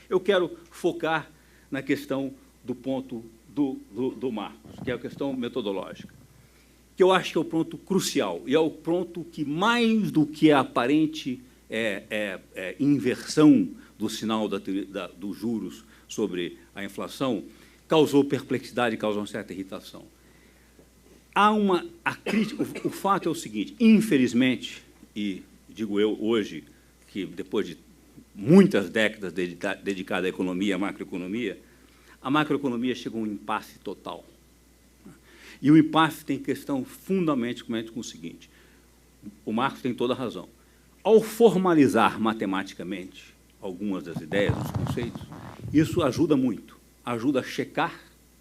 Eu quero focar na questão do ponto do Marcos, que é a questão metodológica, que eu acho que é o ponto crucial, e é o ponto que, mais do que a aparente inversão do sinal dos juros sobre a inflação, causou perplexidade, causou uma certa irritação. O fato é o seguinte, infelizmente, e digo eu hoje, que depois de muitas décadas dedicadas à economia, à macroeconomia, a macroeconomia chegou a um impasse total. E o impasse tem questão fundamentalmente com o seguinte, o Marcos tem toda a razão. Ao formalizar matematicamente algumas das ideias, dos conceitos, isso ajuda muito, ajuda a checar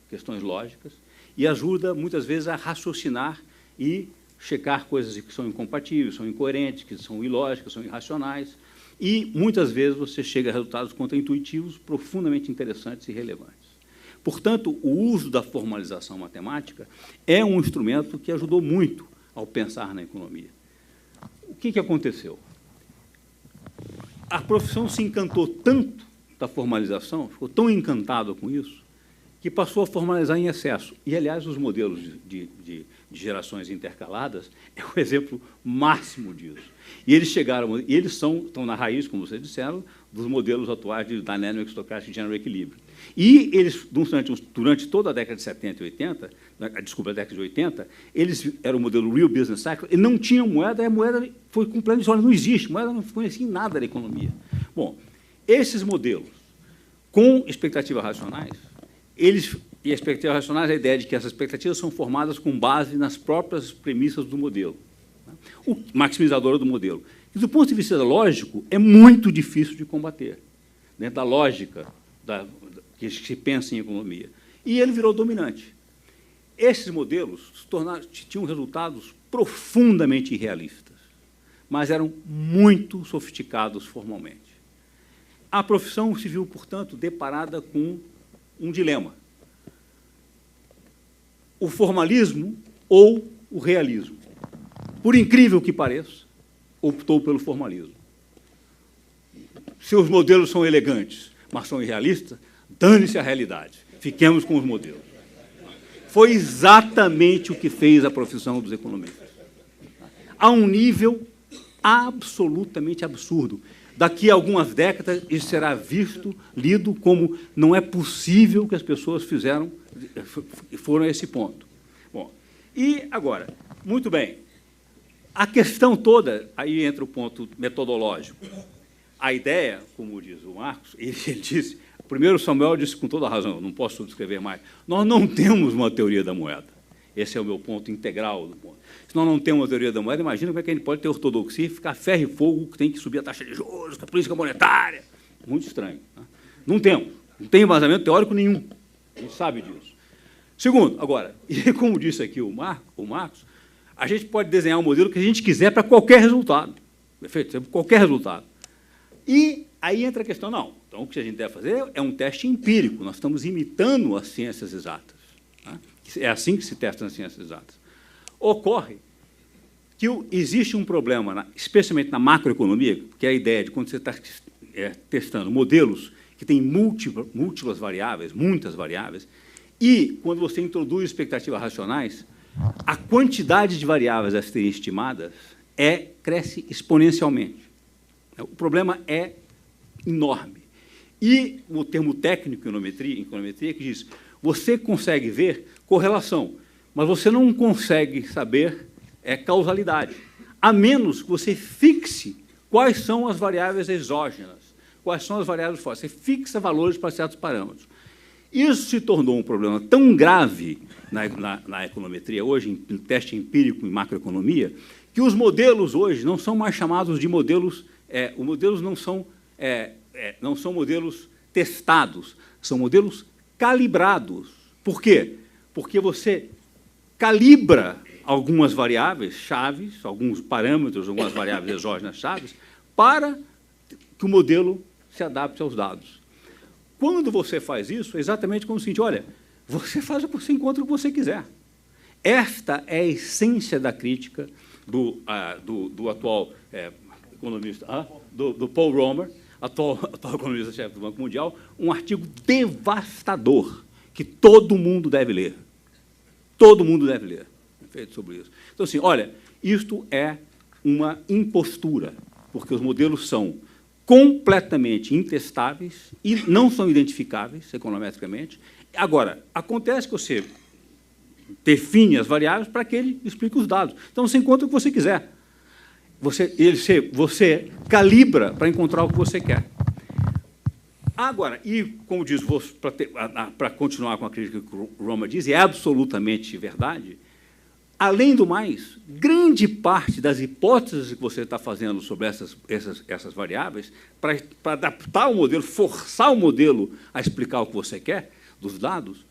questões lógicas e ajuda, muitas vezes, a raciocinar e checar coisas que são incompatíveis, são incoerentes, que são ilógicas, são irracionais, e, muitas vezes, você chega a resultados contraintuitivos profundamente interessantes e relevantes. Portanto, o uso da formalização matemática é um instrumento que ajudou muito ao pensar na economia. O que aconteceu? A profissão se encantou tanto da formalização, ficou tão encantada com isso, que passou a formalizar em excesso. E, aliás, os modelos de gerações intercaladas é o exemplo máximo disso. E eles chegaram, e eles estão na raiz, como vocês disseram, dos modelos atuais de Dynamic Stochastic General Equilibrium. E eles, durante toda a década de 70 e 80, desculpa, a década de 80, eles eram o modelo Real Business Cycle, e não tinham moeda, e a moeda foi completamente, olha, não existe, moeda não conhecia nada da economia. Bom, esses modelos, com expectativas racionais, e a expectativa racional é a ideia de que essas expectativas são formadas com base nas próprias premissas do modelo, o maximizador do modelo. E, do ponto de vista lógico, é muito difícil de combater, dentro da lógica que se pensa em economia. E ele virou dominante. Esses modelos tinham resultados profundamente irrealistas, mas eram muito sofisticados formalmente. A profissão se viu, portanto, deparada com um dilema: o formalismo ou o realismo. Por incrível que pareça, optou pelo formalismo. Seus modelos são elegantes, mas são irrealistas, dane-se a realidade, fiquemos com os modelos. Foi exatamente o que fez a profissão dos economistas, a um nível absolutamente absurdo. Daqui a algumas décadas, isso será visto, lido como não é possível que as pessoas foram a esse ponto. Bom, e agora, muito bem, a questão toda, aí entra o ponto metodológico. A ideia, como diz o Marcos, ele disse, primeiro Samuel disse com toda a razão, não posso descrever mais, nós não temos uma teoria da moeda. Esse é o meu ponto integral do ponto. Se nós não temos uma teoria da moeda, imagina como é que a gente pode ter ortodoxia e ficar ferro e fogo que tem que subir a taxa de juros, a política monetária. Muito estranho. Tá? Não temos. Não tem embasamento teórico nenhum. A gente sabe disso. Segundo, agora, e como disse aqui o Marcos, a gente pode desenhar um modelo que a gente quiser para qualquer resultado. Perfeito? Qualquer resultado. E aí entra a questão, não. Então, o que a gente deve fazer é um teste empírico. Nós estamos imitando as ciências exatas. Tá? É assim que se testa nas ciências exatas. Ocorre que existe um problema, especialmente na macroeconomia, que é a ideia de quando você está testando modelos que têm múltiplas variáveis, muitas variáveis, e quando você introduz expectativas racionais, a quantidade de variáveis a serem estimadas cresce exponencialmente. O problema é enorme. E o termo técnico em econometria que diz, você consegue ver correlação, mas você não consegue saber causalidade, a menos que você fixe quais são as variáveis exógenas, quais são as variáveis fora. Você fixa valores para certos parâmetros. Isso se tornou um problema tão grave na econometria hoje, em teste empírico em macroeconomia, que os modelos hoje não são mais chamados de modelos, os modelos não são modelos testados, são modelos calibrados. Por quê? Porque você calibra algumas variáveis chaves, alguns parâmetros, algumas variáveis exógenas chaves, para que o modelo se adapte aos dados. Quando você faz isso, é exatamente como o seguinte, olha, você encontra o que você quiser. Esta é a essência da crítica do atual economista, do Paul Romer, atual economista-chefe do Banco Mundial, um artigo devastador, que todo mundo deve ler. Todo mundo deve ler, feito sobre isso. Então, assim, olha, isto é uma impostura, porque os modelos são completamente intestáveis e não são identificáveis econometricamente. Agora, acontece que você define as variáveis para que ele explique os dados. Então, você encontra o que você quiser. Você calibra para encontrar o que você quer. Agora, e, como diz, para continuar com a crítica que o Roma diz, é absolutamente verdade, além do mais, grande parte das hipóteses que você está fazendo sobre essas variáveis, para adaptar o modelo, forçar o modelo a explicar o que você quer dos dados,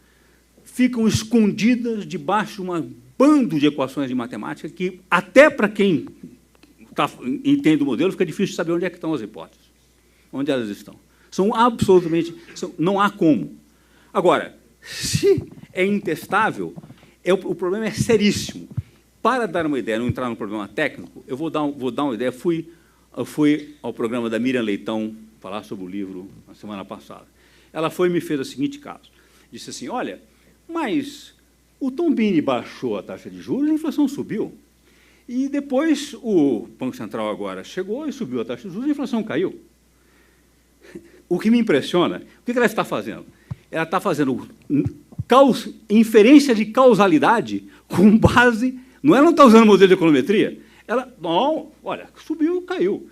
ficam escondidas debaixo de um bando de equações de matemática que, até para quem entende o modelo, fica difícil de saber onde é que estão as hipóteses, onde elas estão. São absolutamente... não há como. Agora, se é intestável, o problema é seríssimo. Para dar uma ideia, não entrar no problema técnico, eu vou dar uma ideia. Eu fui ao programa da Miriam Leitão falar sobre o livro na semana passada. Ela foi e me fez o seguinte caso. Disse assim, olha, mas o Tom Bini baixou a taxa de juros e a inflação subiu. E depois o Banco Central agora chegou e subiu a taxa de juros e a inflação caiu. O que me impressiona, o que ela está fazendo? Ela está fazendo inferência de causalidade com base... Ela não está usando modelo de econometria. Não, olha, subiu, caiu.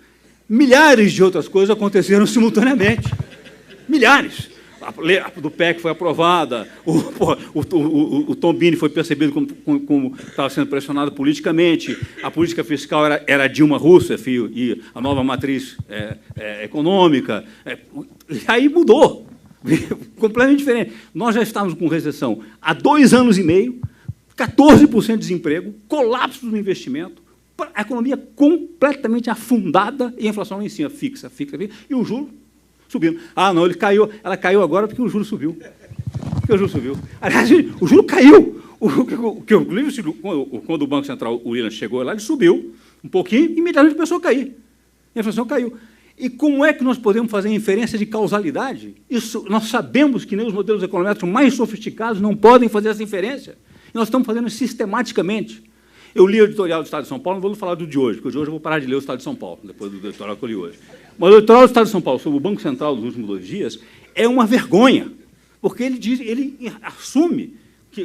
Milhares de outras coisas aconteceram simultaneamente. Milhares. A lei do PEC foi aprovada, o Tom Bini foi percebido como estava sendo pressionado politicamente, a política fiscal era Dilma Rousseff e a nova matriz econômica. E aí mudou, completamente diferente. Nós já estávamos com recessão há 2 anos e meio, 14% de desemprego, colapso do investimento, a economia completamente afundada e a inflação lá em cima, fixa, e o juro subindo. Ah, não, ela caiu agora porque o juro subiu. Porque o juro subiu. Aliás, o juro caiu. Quando o Banco Central, o Williams, chegou lá, ele subiu um pouquinho e imediatamente começou a cair. A inflação caiu. E como é que nós podemos fazer inferência de causalidade? Isso, nós sabemos que nem os modelos econométricos mais sofisticados não podem fazer essa inferência. E nós estamos fazendo sistematicamente. Eu li o editorial do Estado de São Paulo, não vou falar do de hoje, porque de hoje eu vou parar de ler o Estado de São Paulo, depois do editorial que eu li hoje. Mas o editorial do Estado de São Paulo sobre o Banco Central dos últimos 2 dias é uma vergonha, porque ele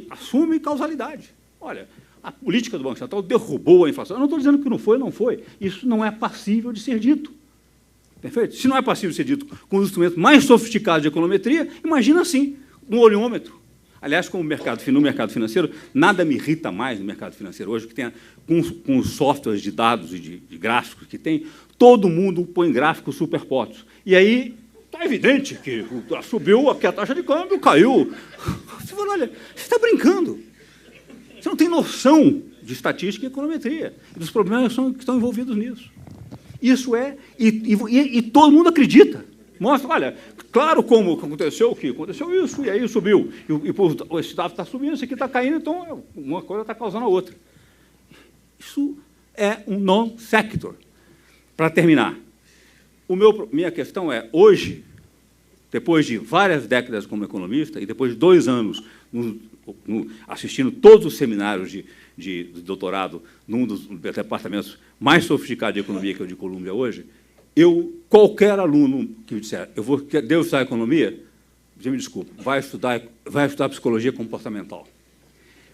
assume causalidade. Olha, a política do Banco Central derrubou a inflação. Eu não estou dizendo que não foi, não foi. Isso não é passível de ser dito. Perfeito? Se não é passível de ser dito com os instrumentos mais sofisticados de econometria, imagina assim, um olhômetro. Aliás, no mercado financeiro, nada me irrita mais no mercado financeiro hoje, que tem, com os softwares de dados e de gráficos que tem, todo mundo põe gráficos superpostos. E aí está evidente que subiu, aqui a taxa de câmbio caiu. Você fala, olha, você está brincando. Você não tem noção de estatística e econometria, e dos problemas que estão envolvidos nisso. Isso e todo mundo acredita. Mostra, olha, claro como aconteceu isso, e aí subiu. E esse dado está subindo, esse aqui está caindo, então uma coisa está causando a outra. Isso é um non sequitur. Para terminar, minha questão é, hoje, depois de várias décadas como economista, e depois de 2 anos assistindo todos os seminários de doutorado num dos departamentos mais sofisticados de economia, que é o de Colômbia hoje, qualquer aluno que me disser, devo estudar economia, me desculpe, vai estudar psicologia comportamental.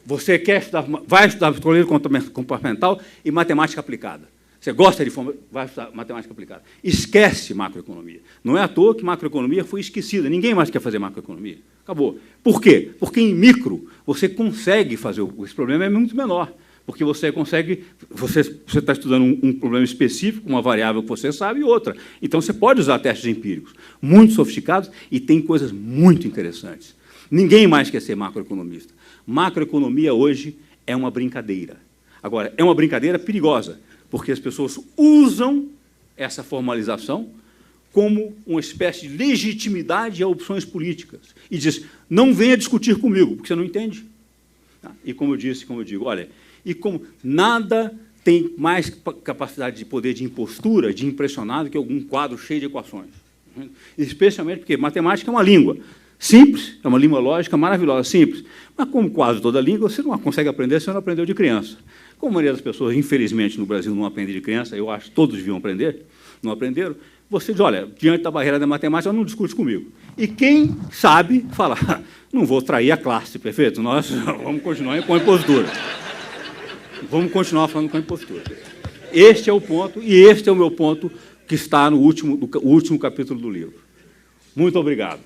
Você vai estudar psicologia comportamental e matemática aplicada. Você gosta de vai estudar matemática aplicada. Esquece macroeconomia. Não é à toa que macroeconomia foi esquecida. Ninguém mais quer fazer macroeconomia. Acabou. Por quê? Porque em micro você consegue fazer. Esse problema é muito menor. Porque você consegue. Você está estudando um problema específico, uma variável que você sabe e outra. Então você pode usar testes empíricos muito sofisticados e tem coisas muito interessantes. Ninguém mais quer ser macroeconomista. Macroeconomia hoje é uma brincadeira. Agora, é uma brincadeira perigosa, porque as pessoas usam essa formalização como uma espécie de legitimidade a opções políticas. E diz, não venha discutir comigo, porque você não entende. E como eu digo, olha, e como nada tem mais capacidade de poder de impostura, de impressionar, do que algum quadro cheio de equações. Especialmente porque matemática é uma língua simples, é uma língua lógica maravilhosa, simples, mas como quase toda língua, você não consegue aprender se você não aprendeu de criança. Como a maioria das pessoas, infelizmente, no Brasil não aprende de criança, eu acho que todos deviam aprender, não aprenderam, você diz, olha, diante da barreira da matemática, não discute comigo. E quem sabe, fala, não vou trair a classe, perfeito? Nós vamos continuar com a impostura. Vamos continuar falando com a impostura. Este é o ponto, e este é o meu ponto que está no último capítulo do livro. Muito obrigado.